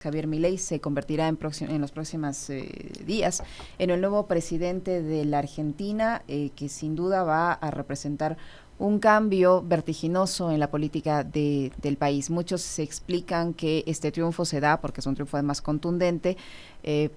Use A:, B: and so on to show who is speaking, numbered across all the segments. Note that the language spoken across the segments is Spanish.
A: Javier Milei se convertirá en los próximos días en el nuevo presidente de la Argentina, que sin duda va a representar un cambio vertiginoso en la política del país. Muchos se explican que este triunfo se da, porque es un triunfo además contundente,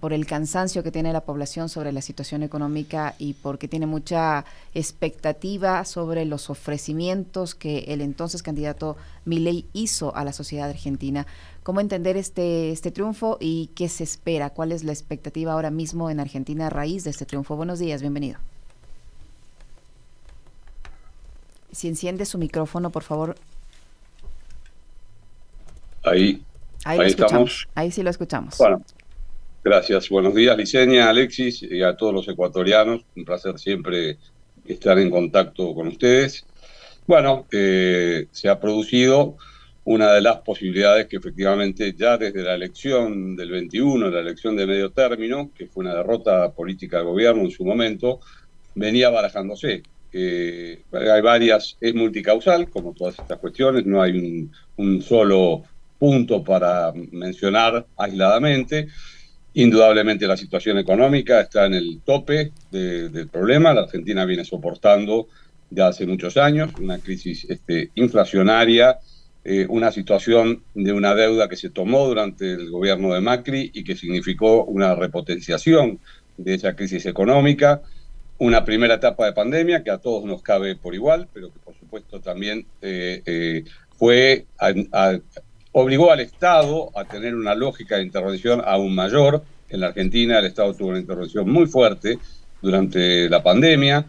A: por el cansancio que tiene la población sobre la situación económica y porque tiene mucha expectativa sobre los ofrecimientos que el entonces candidato Milei hizo a la sociedad argentina. ¿Cómo entender este triunfo y qué se espera? ¿Cuál es la expectativa ahora mismo en Argentina a raíz de este triunfo? Buenos días, bienvenido. Si enciende su micrófono, por favor.
B: Ahí
A: Lo escuchamos.
B: estamos.
A: Ahí sí lo escuchamos.
B: Bueno, gracias. Buenos días, Licenia, Alexis, y a todos los ecuatorianos. Un placer siempre estar en contacto con ustedes. Bueno, se ha producido una de las posibilidades que efectivamente ya desde la elección del 21, la elección de medio término, que fue una derrota política del gobierno en su momento, venía barajándose. Hay varias, es multicausal, como todas estas cuestiones, no hay un solo punto para mencionar aisladamente. Indudablemente la situación económica está en el tope del problema. La Argentina viene soportando ya hace muchos años una crisis inflacionaria, una situación de una deuda que se tomó durante el gobierno de Macri y que significó una repotenciación de esa crisis económica, una primera etapa de pandemia que a todos nos cabe por igual, pero que por supuesto también obligó al Estado a tener una lógica de intervención aún mayor. En la Argentina el Estado tuvo una intervención muy fuerte durante la pandemia,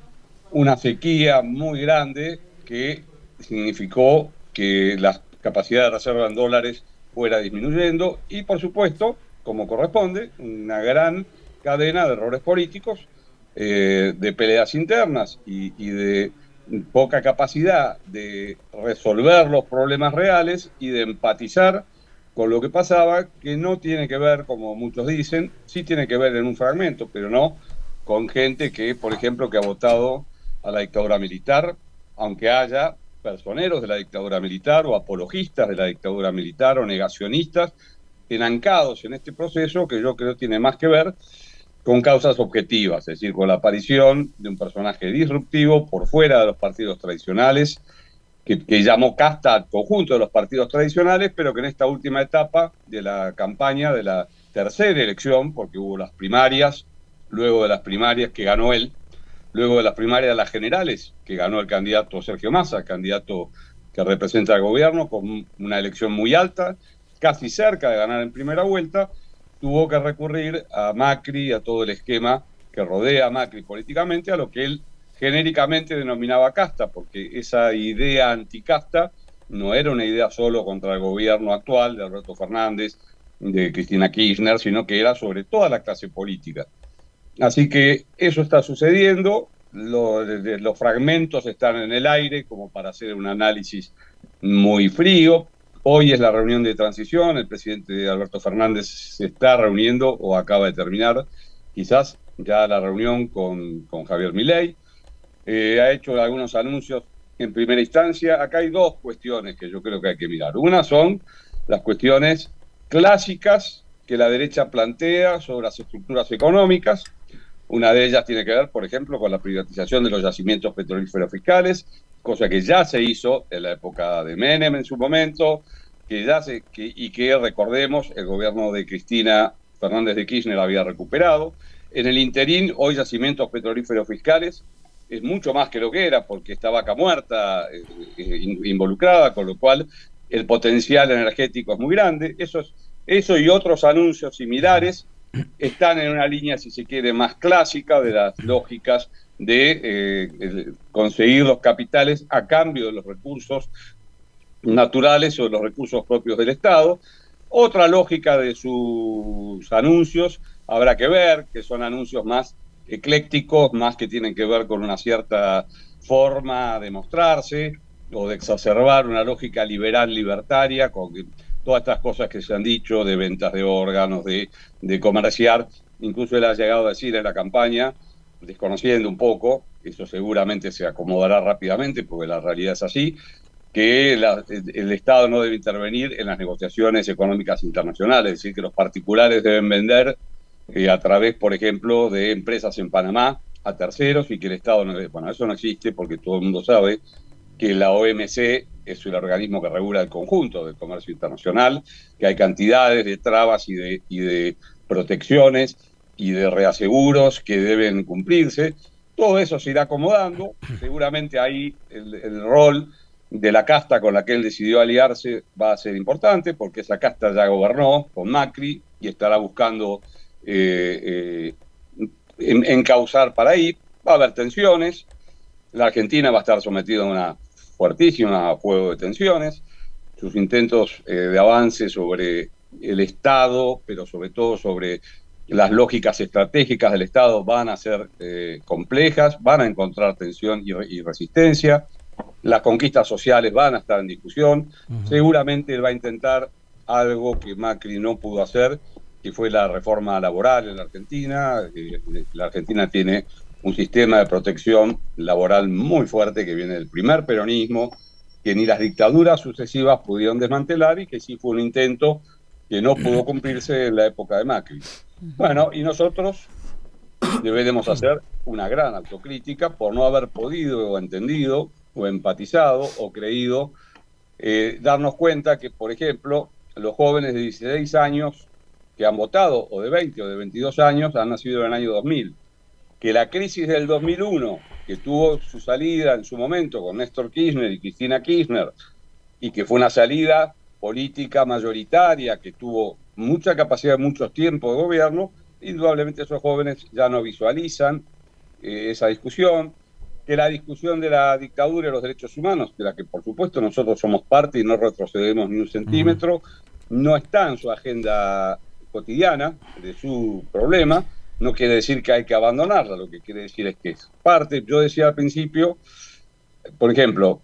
B: una sequía muy grande que significó que la capacidad de reserva en dólares fuera disminuyendo y, por supuesto, como corresponde, una gran cadena de errores políticos, de peleas internas y de poca capacidad de resolver los problemas reales y de empatizar con lo que pasaba, que no tiene que ver, como muchos dicen, sí tiene que ver en un fragmento, pero no con gente que, por ejemplo, que ha votado a la dictadura militar, aunque haya personeros de la dictadura militar o apologistas de la dictadura militar o negacionistas enancados en este proceso, que yo creo tiene más que ver con causas objetivas, es decir, con la aparición de un personaje disruptivo por fuera de los partidos tradicionales, que llamó casta al conjunto de los partidos tradicionales, pero que en esta última etapa de la campaña de la tercera elección, porque hubo las primarias, luego de las primarias que ganó él, luego de las primarias de las generales, que ganó el candidato Sergio Massa, el candidato que representa al gobierno, con una elección muy alta, casi cerca de ganar en primera vuelta, tuvo que recurrir a Macri, a todo el esquema que rodea a Macri políticamente, a lo que él genéricamente denominaba casta, porque esa idea anticasta no era una idea solo contra el gobierno actual de Alberto Fernández, de Cristina Kirchner, sino que era sobre toda la clase política. Así que eso está sucediendo, los fragmentos están en el aire como para hacer un análisis muy frío. Hoy es la reunión de transición, el presidente Alberto Fernández se está reuniendo o acaba de terminar quizás ya la reunión con Javier Milei. Ha hecho algunos anuncios en primera instancia. Acá hay dos cuestiones que yo creo que hay que mirar. Una son las cuestiones clásicas que la derecha plantea sobre las estructuras económicas. Una de ellas tiene que ver, por ejemplo, con la privatización de los yacimientos petrolíferos fiscales, cosa que ya se hizo en la época de Menem en su momento, y que, recordemos, el gobierno de Cristina Fernández de Kirchner había recuperado. En el interín, hoy yacimientos petrolíferos fiscales es mucho más que lo que era, porque está Vaca Muerta involucrada, con lo cual el potencial energético es muy grande. Eso y otros anuncios similares están en una línea, si se quiere, más clásica de las lógicas de conseguir los capitales a cambio de los recursos naturales o de los recursos propios del Estado. Otra lógica de sus anuncios habrá que ver, que son anuncios más eclécticos, más que tienen que ver con una cierta forma de mostrarse o de exacerbar una lógica liberal libertaria, con todas estas cosas que se han dicho de ventas de órganos, de comerciar. Incluso él ha llegado a decir en la campaña, desconociendo un poco, eso seguramente se acomodará rápidamente porque la realidad es así, que el Estado no debe intervenir en las negociaciones económicas internacionales, es decir, que los particulares deben vender a través, por ejemplo, de empresas en Panamá a terceros y que el Estado no debe. Bueno, eso no existe porque todo el mundo sabe que la OMC es el organismo que regula el conjunto del comercio internacional, que hay cantidades de trabas y de protecciones y de reaseguros que deben cumplirse. Todo eso se irá acomodando. Seguramente ahí el rol de la casta con la que él decidió aliarse va a ser importante, porque esa casta ya gobernó con Macri y estará buscando encauzar para ahí. Va a haber tensiones. La Argentina va a estar sometida a una fuertísima juego de tensiones. Sus intentos de avance sobre el Estado, pero sobre todo sobre las lógicas estratégicas del Estado, van a ser complejas, van a encontrar tensión y resistencia. Las conquistas sociales van a estar en discusión. Seguramente él va a intentar algo que Macri no pudo hacer, que fue la reforma laboral en la Argentina. La Argentina tiene un sistema de protección laboral muy fuerte que viene del primer peronismo, que ni las dictaduras sucesivas pudieron desmantelar y que sí fue un intento que no pudo cumplirse en la época de Macri. Bueno, y nosotros deberemos hacer una gran autocrítica por no haber podido o entendido o empatizado o creído darnos cuenta que, por ejemplo, los jóvenes de 16 años que han votado, o de 20 o de 22 años, han nacido en el año 2000, que la crisis del 2001, que tuvo su salida en su momento con Néstor Kirchner y Cristina Kirchner, y que fue una salida política mayoritaria, que tuvo mucha capacidad, muchos tiempos de gobierno, indudablemente esos jóvenes ya no visualizan esa discusión, que la discusión de la dictadura y los derechos humanos, de la que por supuesto nosotros somos parte y no retrocedemos ni un centímetro, no está en su agenda cotidiana de su problema. No quiere decir que hay que abandonarla, lo que quiere decir es que es parte. Yo decía al principio, por ejemplo,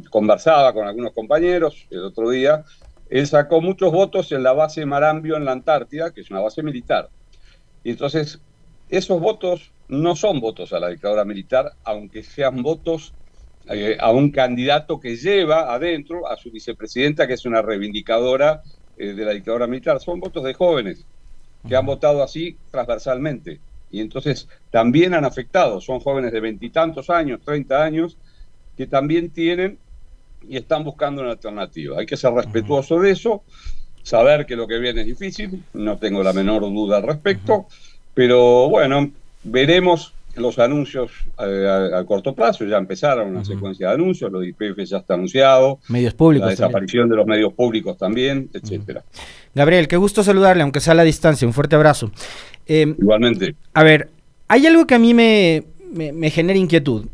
B: conversaba con algunos compañeros el otro día, él sacó muchos votos en la base Marambio en la Antártida, que es una base militar. Y entonces, esos votos no son votos a la dictadura militar, aunque sean votos a un candidato que lleva adentro a su vicepresidenta, que es una reivindicadora de la dictadura militar. Son votos de jóvenes que han votado así transversalmente. Y entonces también han afectado. Son jóvenes de 20 y tantos años, 30 años, que también tienen y están buscando una alternativa. Hay que ser respetuoso de eso, saber que lo que viene es difícil, no tengo la menor duda al respecto, pero bueno, veremos los anuncios a corto plazo. Ya empezaron una secuencia de anuncios, lo de YPF ya está anunciado,
C: medios públicos,
B: la desaparición de los medios públicos también, etcétera.
C: Gabriel, qué gusto saludarle, aunque sea a la distancia, un fuerte abrazo.
B: Igualmente.
C: A ver, hay algo que a mí me genera inquietud.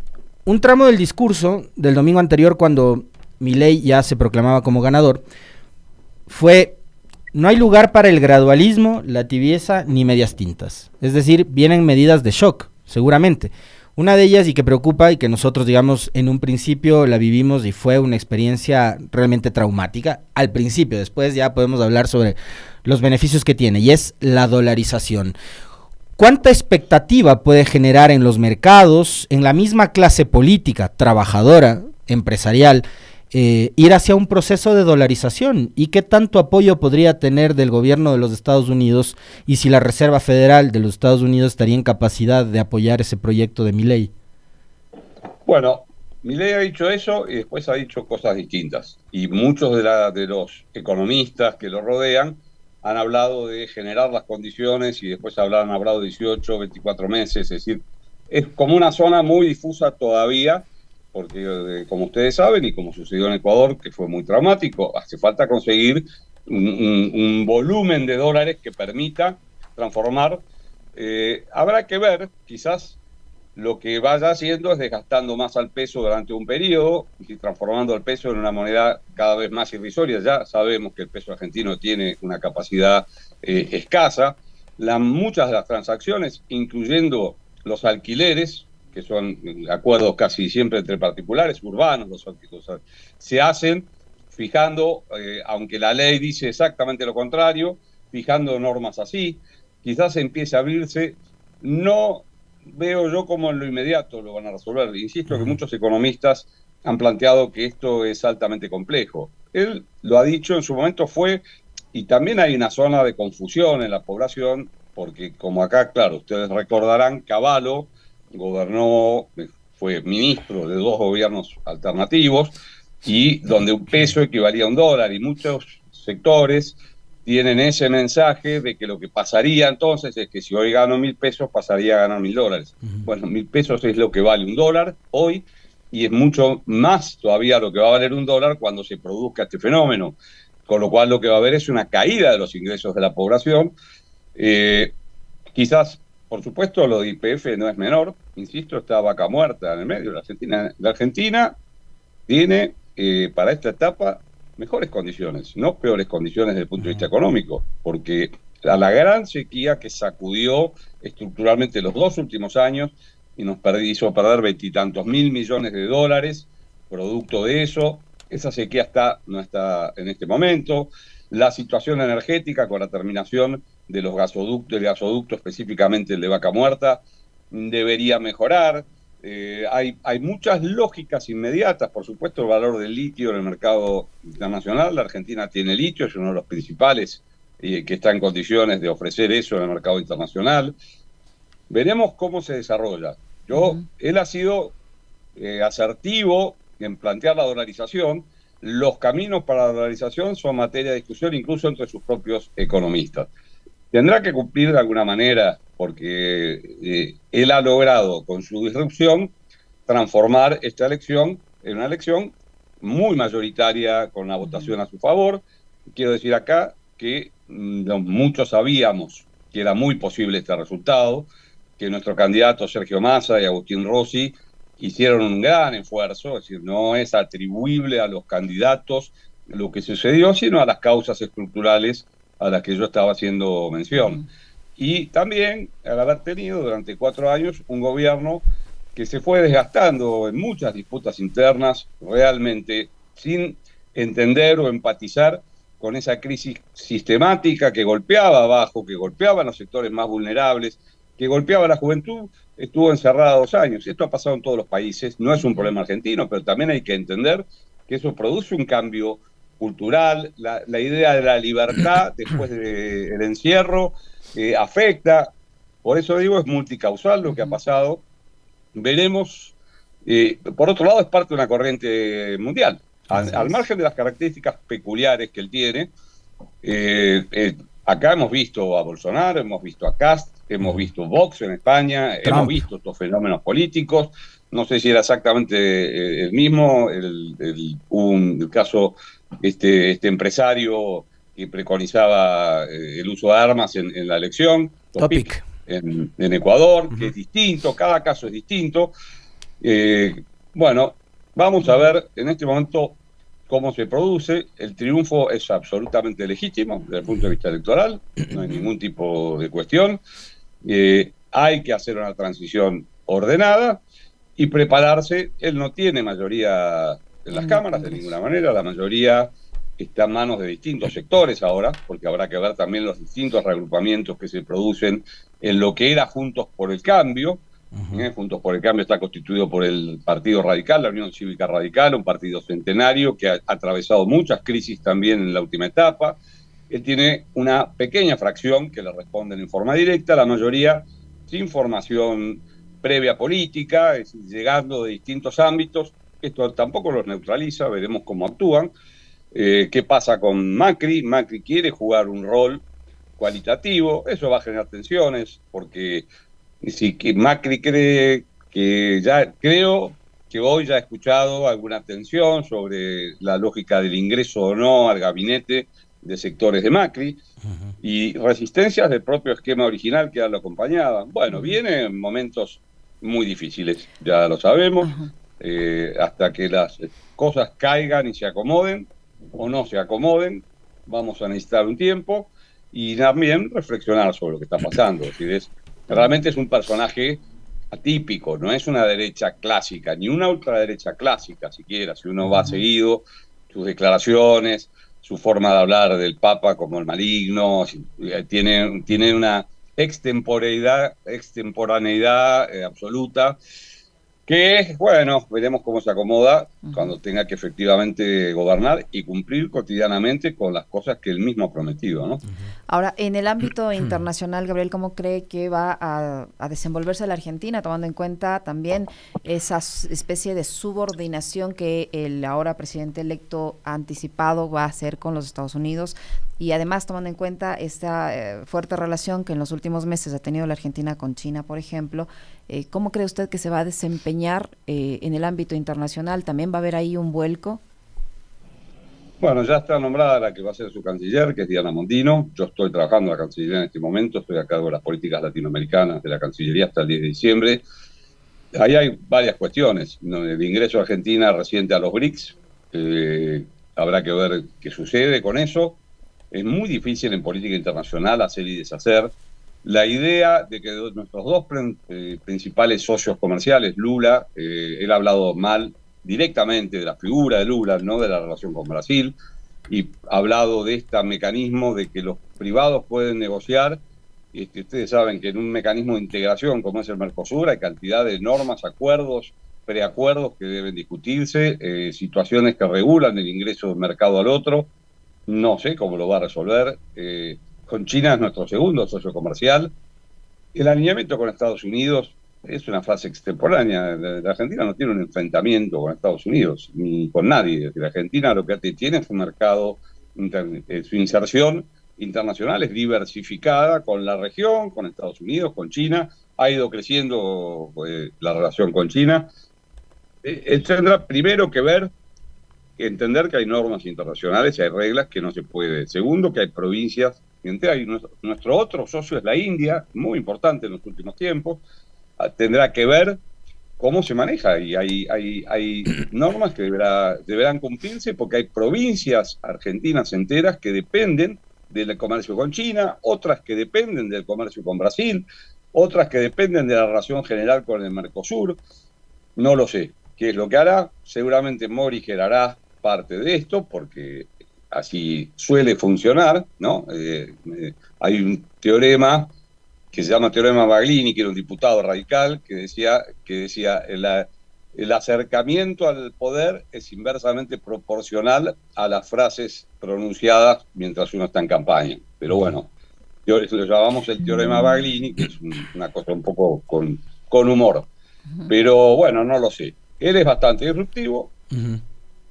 C: Un tramo del discurso del domingo anterior, cuando Milei ya se proclamaba como ganador, fue: no hay lugar para el gradualismo, la tibieza ni medias tintas. Es decir, vienen medidas de shock, seguramente. Una de ellas, y que preocupa, y que nosotros, digamos, en un principio la vivimos y fue una experiencia realmente traumática, al principio, después ya podemos hablar sobre los beneficios que tiene, y es la dolarización. ¿Cuánta expectativa puede generar en los mercados, en la misma clase política, trabajadora, empresarial, ir hacia un proceso de dolarización? ¿Y qué tanto apoyo podría tener del gobierno de los Estados Unidos? Y si la Reserva Federal de los Estados Unidos estaría en capacidad de apoyar ese proyecto de Milei.
B: Bueno, Milei ha dicho eso y después ha dicho cosas distintas. Y muchos de los economistas que lo rodean han hablado de generar las condiciones y después han hablado de 18, 24 meses. Es decir, es como una zona muy difusa todavía, porque como ustedes saben y como sucedió en Ecuador, que fue muy traumático, hace falta conseguir un volumen de dólares que permita transformar. Habrá que ver, quizás lo que vaya haciendo es desgastando más al peso durante un periodo y transformando el peso en una moneda cada vez más irrisoria. Ya sabemos que el peso argentino tiene una capacidad escasa. Muchas de las transacciones, incluyendo los alquileres, que son acuerdos casi siempre entre particulares, urbanos, se hacen fijando, aunque la ley dice exactamente lo contrario, fijando normas así. Quizás empiece a abrirse. No veo yo cómo en lo inmediato lo van a resolver. Insisto que muchos economistas han planteado que esto es altamente complejo. Él lo ha dicho en su momento, y también hay una zona de confusión en la población, porque como acá, claro, ustedes recordarán, Cavallo gobernó, fue ministro de 2 gobiernos alternativos, y donde un peso equivalía a $1, y muchos sectores tienen ese mensaje de que lo que pasaría entonces es que si hoy gano 1.000 pesos, pasaría a ganar $1.000. Bueno, 1.000 pesos es lo que vale $1 hoy, y es mucho más todavía lo que va a valer $1 cuando se produzca este fenómeno. Con lo cual lo que va a haber es una caída de los ingresos de la población. Quizás, por supuesto, lo de YPF no es menor, insisto, está vaca muerta en el medio. La Argentina tiene para esta etapa mejores condiciones, no peores condiciones desde el punto de vista económico, porque a la gran sequía que sacudió estructuralmente los 2 últimos años y nos hizo perder 20 y tantos mil millones de dólares, producto de eso, esa sequía no está en este momento. La situación energética con la terminación de los gasoductos, el gasoducto específicamente el de Vaca Muerta, debería mejorar. Hay muchas lógicas inmediatas, por supuesto, el valor del litio en el mercado internacional. La Argentina tiene litio, es uno de los principales que está en condiciones de ofrecer eso en el mercado internacional. Veremos cómo se desarrolla. Él ha sido asertivo en plantear la dolarización. Los caminos para la dolarización son materia de discusión incluso entre sus propios economistas. Tendrá que cumplir de alguna manera, porque él ha logrado con su disrupción transformar esta elección en una elección muy mayoritaria con la votación a su favor. Quiero decir acá que muchos sabíamos que era muy posible este resultado, que nuestro candidato Sergio Massa y Agustín Rossi hicieron un gran esfuerzo, es decir, no es atribuible a los candidatos lo que sucedió, sino a las causas estructurales a las que yo estaba haciendo mención. Y también al haber tenido durante 4 años un gobierno que se fue desgastando en muchas disputas internas, realmente sin entender o empatizar con esa crisis sistemática que golpeaba abajo, que golpeaba a los sectores más vulnerables, que golpeaba a la juventud. Estuvo encerrada 2 años. Esto ha pasado en todos los países, no es un problema argentino, pero también hay que entender que eso produce un cambio cultural. La idea de la libertad después del encierro afecta. Por eso digo, es multicausal lo que ha pasado. Veremos. Por otro lado, es parte de una corriente mundial. Al margen de las características peculiares que él tiene, acá hemos visto a Bolsonaro, hemos visto a Kast, hemos visto Vox en España, Trump. Hemos visto estos fenómenos políticos. No sé si era exactamente el mismo, el caso, este empresario que preconizaba el uso de armas en la elección, Topic. En Ecuador, que es distinto, cada caso es distinto. Bueno, vamos a ver en este momento cómo se produce. El triunfo es absolutamente legítimo desde el punto de vista electoral, no hay ningún tipo de cuestión. Hay que hacer una transición ordenada y prepararse. Él no tiene mayoría en las cámaras de ninguna manera, la mayoría está en manos de distintos sectores ahora, porque habrá que ver también los distintos reagrupamientos que se producen en lo que era Juntos por el Cambio. Juntos por el Cambio está constituido por el Partido Radical, la Unión Cívica Radical, un partido centenario que ha atravesado muchas crisis también en la última etapa. Él tiene una pequeña fracción que le responden en forma directa, la mayoría sin formación previa política, es decir, llegando de distintos ámbitos. Esto tampoco los neutraliza, veremos cómo actúan. ¿Qué pasa con Macri? Macri quiere jugar un rol cualitativo, eso va a generar tensiones, porque si que Macri cree que creo que hoy ya he escuchado alguna tensión sobre la lógica del ingreso o no al gabinete de sectores de Macri, y resistencias del propio esquema original que ya lo acompañaban. Bueno, vienen momentos muy difíciles, ya lo sabemos, hasta que las cosas caigan y se acomoden o no se acomoden, vamos a necesitar un tiempo y también reflexionar sobre lo que está pasando. Es decir, realmente es un personaje atípico, no es una derecha clásica, ni una ultraderecha clásica siquiera, si uno va seguido, sus declaraciones, su forma de hablar del Papa como el maligno, tiene una extemporaneidad absoluta. que, bueno, veremos cómo se acomoda
A: Ujú.
B: cuando tenga que efectivamente gobernar y cumplir cotidianamente con las cosas que él mismo ha prometido, ¿no?
A: Ahora, en el ámbito internacional, Gabriel, ¿cómo cree que va a desenvolverse la Argentina, tomando en cuenta también esa especie de subordinación que el ahora presidente electo ha anticipado va a hacer con los Estados Unidos? Y además tomando en cuenta esta fuerte relación que en los últimos meses ha tenido la Argentina con China, por ejemplo, ¿cómo cree usted que se va a desempeñar en el ámbito internacional? ¿También va a haber ahí un vuelco?
B: Bueno, ya está nombrada la que va a ser su canciller, que es Diana Mondino. Yo estoy trabajando en la Cancillería en este momento, estoy a cargo de las políticas latinoamericanas de la Cancillería hasta el 10 de diciembre. Ahí hay varias cuestiones, ¿no? El ingreso de Argentina reciente a los BRICS, habrá que ver qué sucede con eso. Es muy difícil en política internacional hacer y deshacer. La idea de que nuestros dos principales socios comerciales, Lula, él ha hablado mal directamente de la figura de Lula, no de la relación con Brasil, y ha hablado de este mecanismo de que los privados pueden negociar. Ustedes saben que en un mecanismo de integración como es el Mercosur hay cantidad de normas, acuerdos, preacuerdos que deben discutirse, situaciones que regulan el ingreso de un mercado al otro. No sé cómo lo va a resolver. Con China es nuestro segundo socio comercial. El alineamiento con Estados Unidos es una fase extemporánea. La Argentina no tiene un enfrentamiento con Estados Unidos, ni con nadie. La Argentina lo que tiene es un mercado, su inserción internacional es diversificada con la región, con Estados Unidos, con China. Ha ido creciendo la relación con China. Tendrá primero que ver, entender que hay normas internacionales y hay reglas que no se puede. Segundo, que hay provincias. Hay nuestro otro socio es la India, muy importante en los últimos tiempos. Tendrá que ver cómo se maneja y hay normas que deberán cumplirse porque hay provincias argentinas enteras que dependen del comercio con China, otras que dependen del comercio con Brasil, otras que dependen de la relación general con el Mercosur. No lo sé qué es lo que hará. Seguramente Moriger hará parte de esto porque así suele funcionar, ¿no? Hay un teorema que se llama Teorema Baglini, que era un diputado radical, que decía el acercamiento al poder es inversamente proporcional a las frases pronunciadas mientras uno está en campaña. Pero bueno, lo llamamos el Teorema Baglini, que es una cosa un poco con humor. Pero bueno, no lo sé. Él es bastante disruptivo,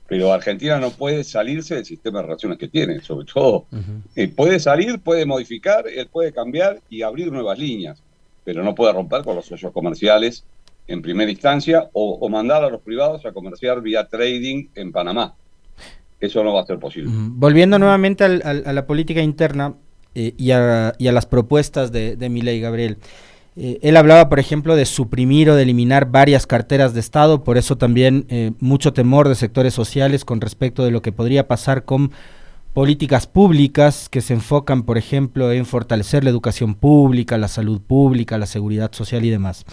B: pero Argentina no puede salirse del sistema de relaciones que tiene, sobre todo. Puede salir, puede modificar, él puede cambiar y abrir nuevas líneas, pero no puede romper con los socios comerciales en primera instancia o mandar a los privados a comerciar vía trading en Panamá. Eso no va a ser posible.
C: Volviendo nuevamente a la política interna y a las propuestas de Milei, Gabriel. Él hablaba, por ejemplo, de suprimir o de eliminar varias carteras de Estado, por eso también mucho temor de sectores sociales con respecto de lo que podría pasar con políticas públicas que se enfocan, por ejemplo, en fortalecer la educación pública, la salud pública, la seguridad social y demás.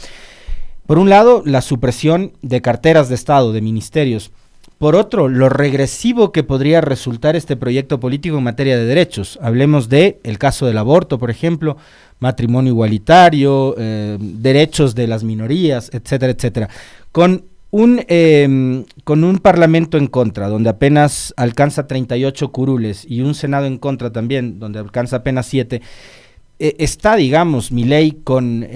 C: Por un lado, la supresión de carteras de Estado, de ministerios. Por otro, lo regresivo que podría resultar este proyecto político en materia de derechos. Hablemos de el caso del aborto, por ejemplo, matrimonio igualitario, derechos de las minorías, etcétera, etcétera. Con un parlamento en contra, donde apenas alcanza 38 curules, y un senado en contra también, donde alcanza apenas 7, está, digamos, Milei con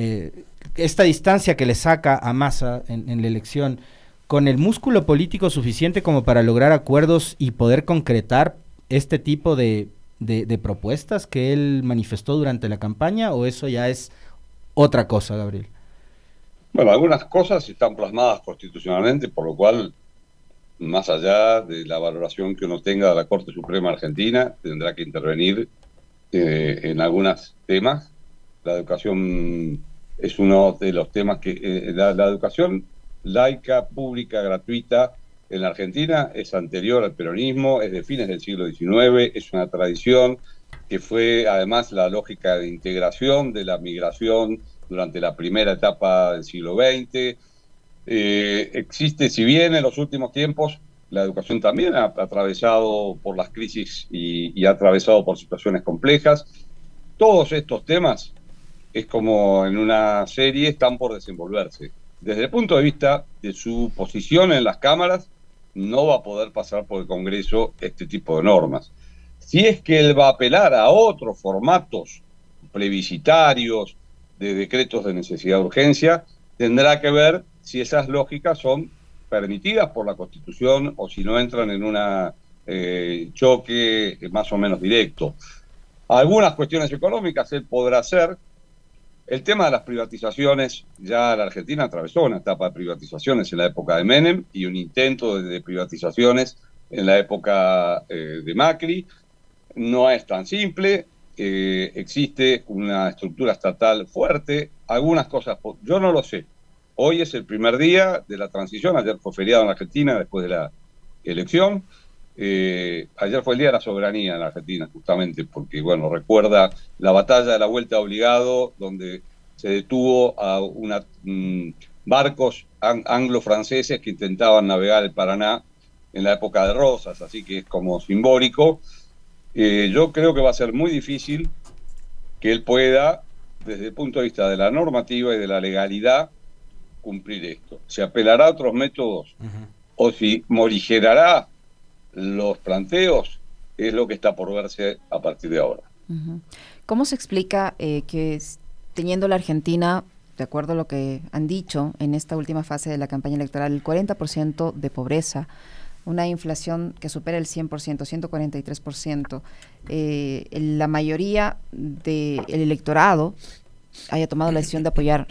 C: esta distancia que le saca a Massa en la elección, con el músculo político suficiente como para lograr acuerdos y poder concretar este tipo de propuestas que él manifestó durante la campaña, o eso ya es otra cosa, Gabriel?
B: Bueno, algunas cosas están plasmadas constitucionalmente, por lo cual, más allá de la valoración que uno tenga de la Corte Suprema Argentina, tendrá que intervenir en algunos temas. La educación es uno de los temas que la educación laica, pública, gratuita en la Argentina es anterior al peronismo, es de fines del siglo XIX, es una tradición que fue además la lógica de integración de la migración durante la primera etapa del siglo XX. Existe, si bien en los últimos tiempos la educación también ha atravesado por las crisis y ha atravesado por situaciones complejas, todos estos temas es como en una serie, están por desenvolverse. desde el punto de vista de su posición en las cámaras, no va a poder pasar por el Congreso este tipo de normas. Si es que él va a apelar a otros formatos plebiscitarios, de decretos de necesidad de urgencia, tendrá que ver si esas lógicas son permitidas por la Constitución o si no entran en un choque más o menos directo. Algunas cuestiones económicas él podrá hacer. El tema de las privatizaciones, ya la Argentina atravesó una etapa de privatizaciones en la época de Menem y un intento de privatizaciones en la época de Macri. No es tan simple, existe una estructura estatal fuerte, algunas cosas, yo no lo sé. Hoy es el primer día de la transición, ayer fue feriado en la Argentina después de la elección. Ayer fue el Día de la Soberanía en la Argentina, justamente, porque, bueno, recuerda la batalla de la Vuelta Obligado, donde se detuvo a barcos anglo-franceses que intentaban navegar el Paraná en la época de Rosas, así que es como simbólico. Yo creo que va a ser muy difícil que él pueda, desde el punto de vista de la normativa y de la legalidad, cumplir esto. Se apelará a otros métodos o si morigerará los planteos, es lo que está por verse a partir de ahora.
A: ¿Cómo se explica que teniendo la Argentina, de acuerdo a lo que han dicho en esta última fase de la campaña electoral, el 40% de pobreza, una inflación que supera el 100%, 143%, la mayoría del electorado haya tomado la decisión de apoyar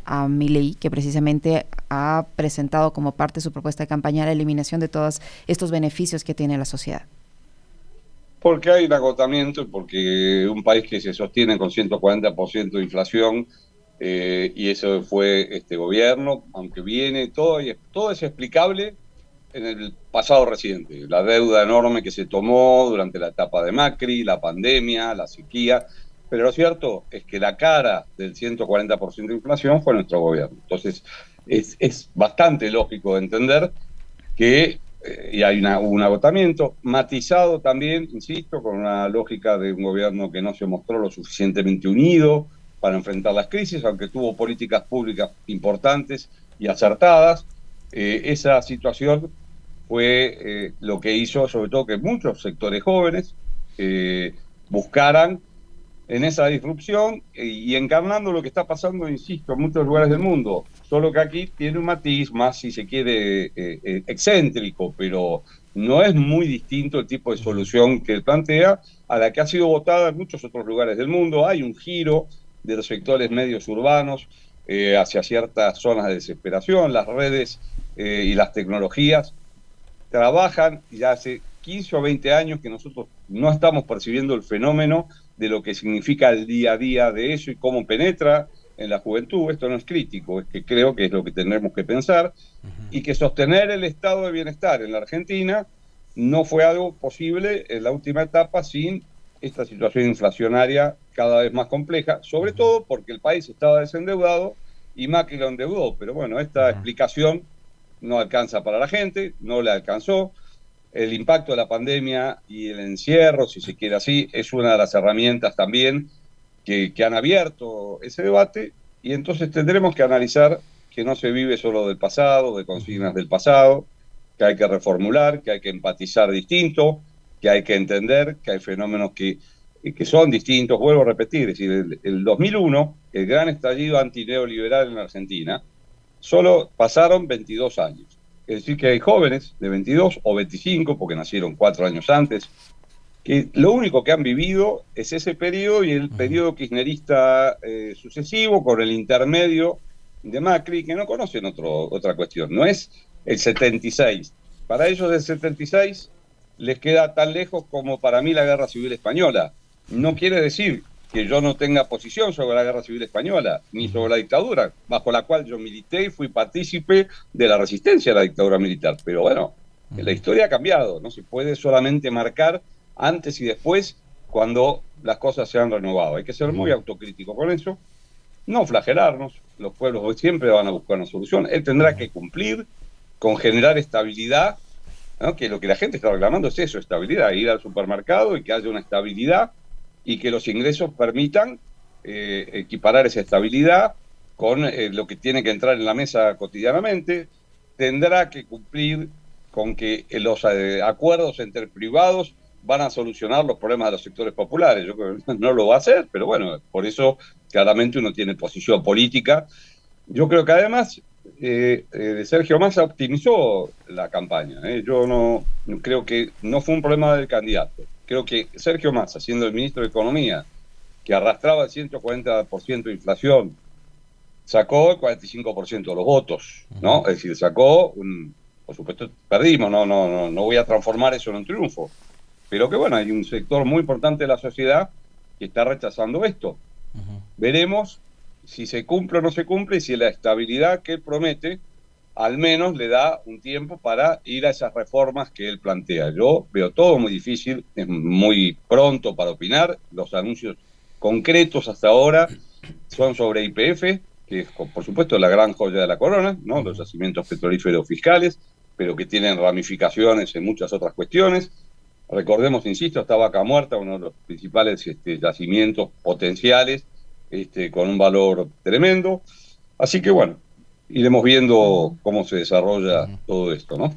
A: a Milei, que precisamente ha presentado como parte de su propuesta de campaña la eliminación de todos estos beneficios que tiene la sociedad?
B: Porque hay un agotamiento, porque un país que se sostiene con 140% de inflación, y eso fue este gobierno, aunque viene todo es explicable en el pasado reciente, la deuda enorme que se tomó durante la etapa de Macri, la pandemia, la sequía, pero lo cierto es que la cara del 140% de inflación fue nuestro gobierno. Entonces, es bastante lógico de entender que y hay un agotamiento, matizado también, insisto, con una lógica de un gobierno que no se mostró lo suficientemente unido para enfrentar las crisis, aunque tuvo políticas públicas importantes y acertadas. Esa situación fue lo que hizo sobre todo que muchos sectores jóvenes buscaran en esa disrupción y encarnando lo que está pasando, insisto, en muchos lugares del mundo, solo que aquí tiene un matiz más, si se quiere, excéntrico, pero no es muy distinto el tipo de solución que él plantea a la que ha sido votada en muchos otros lugares del mundo. Hay un giro de los sectores medios urbanos hacia ciertas zonas de desesperación. Las redes y las tecnologías trabajan ya hace 15 o 20 años que nosotros no estamos percibiendo el fenómeno de lo que significa el día a día de eso y cómo penetra en la juventud. Esto no es crítico, es que creo que es lo que tendremos que pensar y que sostener el estado de bienestar en la Argentina no fue algo posible en la última etapa sin esta situación inflacionaria cada vez más compleja, sobre todo porque el país estaba desendeudado y Macri lo endeudó. Pero bueno, esta explicación no alcanza para la gente, no le alcanzó. El impacto de la pandemia y el encierro, si se quiere así, es una de las herramientas también que han abierto ese debate, y entonces tendremos que analizar que no se vive solo del pasado, de consignas del pasado, que hay que reformular, que hay que empatizar distinto, que hay que entender que hay fenómenos que son distintos. Vuelvo a repetir, es decir, el 2001, el gran estallido antineoliberal en la Argentina, solo pasaron 22 años. Es decir, que hay jóvenes de 22 o 25, porque nacieron 4 años antes, que lo único que han vivido es ese periodo y el periodo kirchnerista sucesivo, con el intermedio de Macri, que no conocen otra cuestión. No es el 76. Para ellos el 76 les queda tan lejos como para mí la Guerra Civil Española. No quiere decir que yo no tenga posición sobre la Guerra Civil Española, ni sobre la dictadura, bajo la cual yo milité y fui partícipe de la resistencia a la dictadura militar. Pero bueno, la historia ha cambiado, no se puede solamente marcar antes y después cuando las cosas se han renovado. Hay que ser muy autocrítico con eso, no flagelarnos. Los pueblos hoy siempre van a buscar una solución. Él tendrá que cumplir con generar estabilidad, ¿no? Que lo que la gente está reclamando es eso, estabilidad, ir al supermercado y que haya una estabilidad y que los ingresos permitan equiparar esa estabilidad con lo que tiene que entrar en la mesa cotidianamente, tendrá que cumplir con que los acuerdos entre privados van a solucionar los problemas de los sectores populares. Yo creo que no lo va a hacer, pero bueno, por eso claramente uno tiene posición política. Yo creo que además Sergio Massa optimizó la campaña. Yo no creo que no fue un problema del candidato. Creo que Sergio Massa, siendo el ministro de Economía, que arrastraba el 140% de inflación, sacó el 45% de los votos, ¿no? Es decir, sacó por supuesto perdimos, no voy a transformar eso en un triunfo, pero que bueno, hay un sector muy importante de la sociedad que está rechazando esto. Veremos si se cumple o no se cumple, y si la estabilidad que él promete al menos le da un tiempo para ir a esas reformas que él plantea. Yo veo todo muy difícil, es muy pronto para opinar. Los anuncios concretos hasta ahora son sobre YPF, que es por supuesto la gran joya de la corona, ¿no? Los yacimientos petrolíferos fiscales, pero que tienen ramificaciones en muchas otras cuestiones. Recordemos, insisto, está Vaca Muerta, uno de los principales yacimientos potenciales, con un valor tremendo. Así que bueno, iremos viendo cómo se desarrolla todo esto, ¿no?